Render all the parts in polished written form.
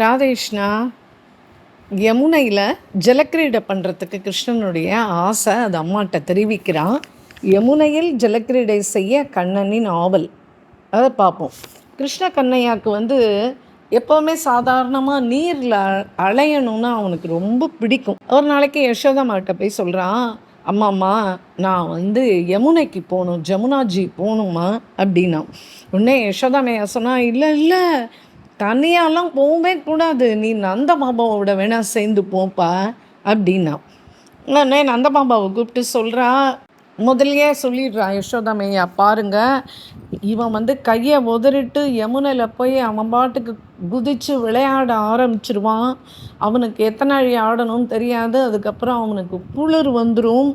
ராதேஷ்னா யமுனையில் ஜலக்கிரீடை பண்ணுறதுக்கு கிருஷ்ணனுடைய ஆசை அது அம்மாட்ட தெரிவிக்கிறான். யமுனையில் ஜலக்கிரீடை செய்ய கண்ணனின் ஆவல் அதை பார்ப்போம். கிருஷ்ண கண்ணையாவுக்கு எப்போவுமே சாதாரணமாக நீரில் அலையணும்னா அவனுக்கு ரொம்ப பிடிக்கும். ஒரு நாளைக்கு யசோதாமாட்ட போய் சொல்கிறான், அம்மாம்மா நான் யமுனைக்கு போகணும், ஜமுனாஜி போகணுமா அப்படின்னா. உடனே யசோதாமையா சொன்னால், இல்லை இல்லை தனியாலாம் போகவே கூடாது, நீ நந்த பாபாவோட வேணால் சேர்ந்து போப்பா அப்படின்னா. உடனே நந்த பாபாவை கூப்பிட்டு சொல்கிறா, முதலையே சொல்லிடுறான் யசோதாமையா, பாருங்க இவன் கையை உதறிட்டு யமுனையில் போய் அவன் பாட்டுக்கு குதித்து விளையாட ஆரம்பிச்சிருவான். அவனுக்கு எத்தனை அழி ஆடணும்னு தெரியாது. அதுக்கப்புறம் அவனுக்கு குளிர் வந்துடும்.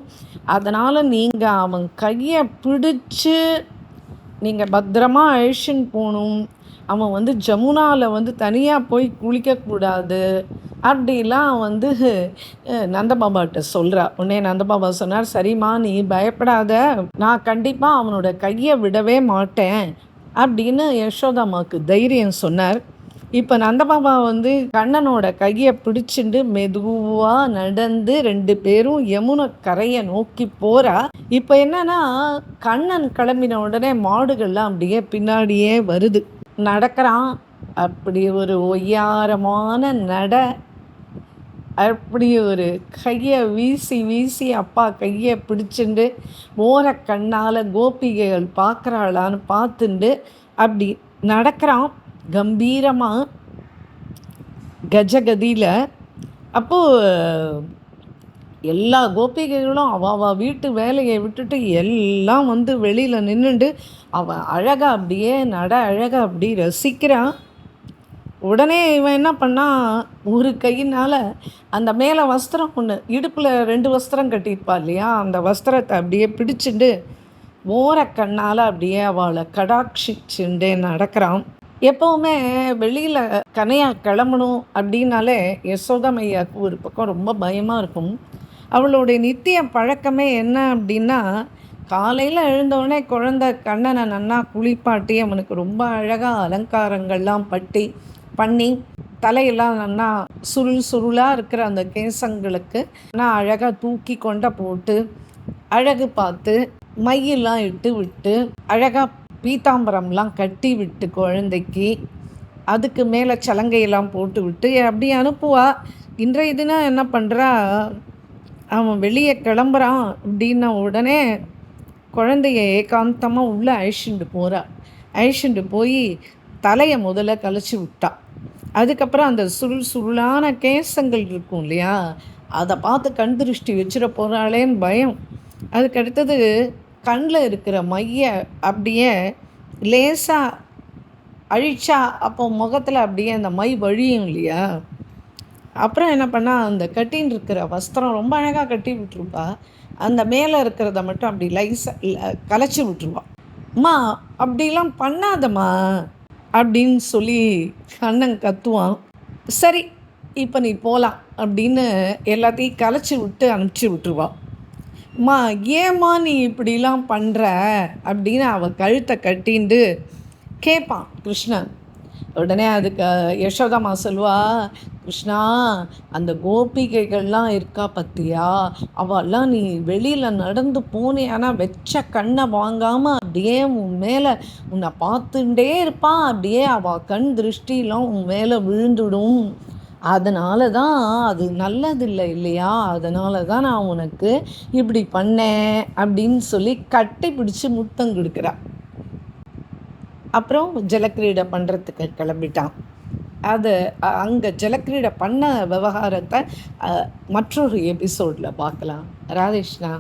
அதனால் நீங்கள் அவன் கையை பிடிச்சி நீங்கள் பத்திரமா அழிச்சின்னு போகணும். அவன் ஜமுனாவில் தனியாக போய் குளிக்கக்கூடாது அப்படிலாம் நந்தபாபாட்ட சொல்கிறா. உடனே நந்தபாபா சொன்னார், சரிம்மா நீ பயப்படாத, நான் கண்டிப்பாக அவனோட கையை விடவே மாட்டேன் அப்படின்னு யசோதாமாவுக்கு தைரியம் சொன்னார். இப்போ நந்தபாபா கண்ணனோட கையை பிடிச்சிட்டு மெதுவாக நடந்து 2 பேரும் யமுனை கரையை நோக்கி போகிறா. இப்போ என்னன்னா, கண்ணன் கிளம்பின உடனே மாடுகள்லாம் அப்படியே பின்னாடியே வருது. நடக்கிறான். அப்படி ஒரு ஒய்யாரமான அப்படி ஒரு கையை வீசி வீசி அப்பா கையை பிடிச்சிண்டு ஓர கண்ணால் கோபிகைகள் பார்க்குறாளான்னு பார்த்துண்டு அப்படி நடக்கிறான் கம்பீரமாக கஜகதியில். அப்போது எல்லா கோபிகைகளும் அவள் வீட்டு வேலையை விட்டுட்டு எல்லாம் வெளியில் நின்றுண்டு அவன் அழகாக அப்படியே அழகாக அப்படி ரசிக்கிறான். உடனே இவன் என்ன பண்ணான், ஒரு கையினால் அந்த மேலே வஸ்திரம் ஒன்று, இடுப்பில் 2 வஸ்திரம் கட்டியிருப்பா இல்லையா, அந்த வஸ்திரத்தை அப்படியே பிடிச்சிட்டு ஓர கண்ணால் அப்படியே அவளை கடாட்சிச்சுண்டே நடக்கிறான். எப்போவுமே வெளியில் கனையா கிளம்பணும் அப்படின்னாலே யசோதாமையாவுக்கு ஒரு பக்கம் ரொம்ப பயமாக இருக்கும். அவளுடைய நித்திய பழக்கமே என்ன அப்படின்னா, காலையில் எழுந்தவுடனே குழந்தை கண்ணனை நன்னா குளிப்பாட்டி அவனுக்கு ரொம்ப அழகாக அலங்காரங்கள்லாம் பண்ணி தலையெல்லாம் நன்னா சுருளாக இருக்கிற அந்த கேசங்களுக்கு நான் அழகாக தூக்கி கொண்ட போட்டு அழகு பார்த்து மையெல்லாம் இட்டு விட்டு அழகாக பீதாம்பரம்லாம் கட்டி விட்டு குழந்தைக்கு அதுக்கு மேலே சலங்கையெல்லாம் போட்டு விட்டு அப்படி அனுப்புவா. இன்றைய தினம் என்ன பண்ணுறா, அவன் வெளியே கிளம்புறான் அப்படின்ன உடனே குழந்தைய ஏகாந்தமாக உள்ளே அழிச்சுட்டு போய் தலையை முதல்ல கழிச்சு விட்டா. அதுக்கப்புறம் அந்த சுருளான கேசங்கள் இருக்கும் இல்லையா, அதை பார்த்து கண் திருஷ்டி வச்சிட போகிறாளேன்னு பயம். அதுக்கடுத்தது கண்ணில் இருக்கிற மைய அப்படியே லேசாக அழிச்சா அப்போ முகத்தில் அப்படியே அந்த மை வழியும் இல்லையா. அப்புறம் என்ன பண்ணால், அந்த கட்டின்னு இருக்கிற வஸ்திரம் ரொம்ப அழகாக கட்டி விட்டுருப்பா, அந்த மேலே இருக்கிறத மட்டும் அப்படி லைஸாக கலைச்சி விட்டுருவான். அம்மா அப்படிலாம் பண்ணாதம்மா அப்படின்னு சொல்லி கண்ணன் கத்துவான். சரி இப்போ நீ போகலாம் அப்படின்னு எல்லாத்தையும் கலைச்சி விட்டு அனுப்பிச்சி விட்டுருவான். அம்மா ஏம்மா நீ இப்படிலாம் பண்ணுற அப்படின்னு அவள் கழுத்தை கட்டின்னு கேட்பான் கிருஷ்ணன். உடனே அதுக்கு யசோதாமா சொல்வா, கிருஷ்ணா அந்த கோபிகைகள்லாம் இருக்கா பத்தியா, அவெல்லாம் நீ வெளியில் நடந்து போனேன்னா வெச்ச கண்ணை வாங்காமல் அப்படியே உன் மேலே உன்னை பார்த்துட்டே இருப்பான். அப்படியே அவள் கண் திருஷ்டிலாம் உன் மேலே விழுந்துடும். அதனால தான் அது நல்லதில்லை இல்லையா, அதனால தான் நான் உனக்கு இப்படி பண்ணேன் அப்படின்னு சொல்லி கட்டி பிடிச்சி முத்தம் கொடுக்குறா. அப்புறம் ஜலக்கிரீடை பண்ணுறதுக்கு கிளம்பிட்டான். அது அங்கே ஜலக்கிரீடை பண்ண விவகாரத்தை மற்றொரு எபிசோடில் பார்க்கலாம். ராதேஷ்னா.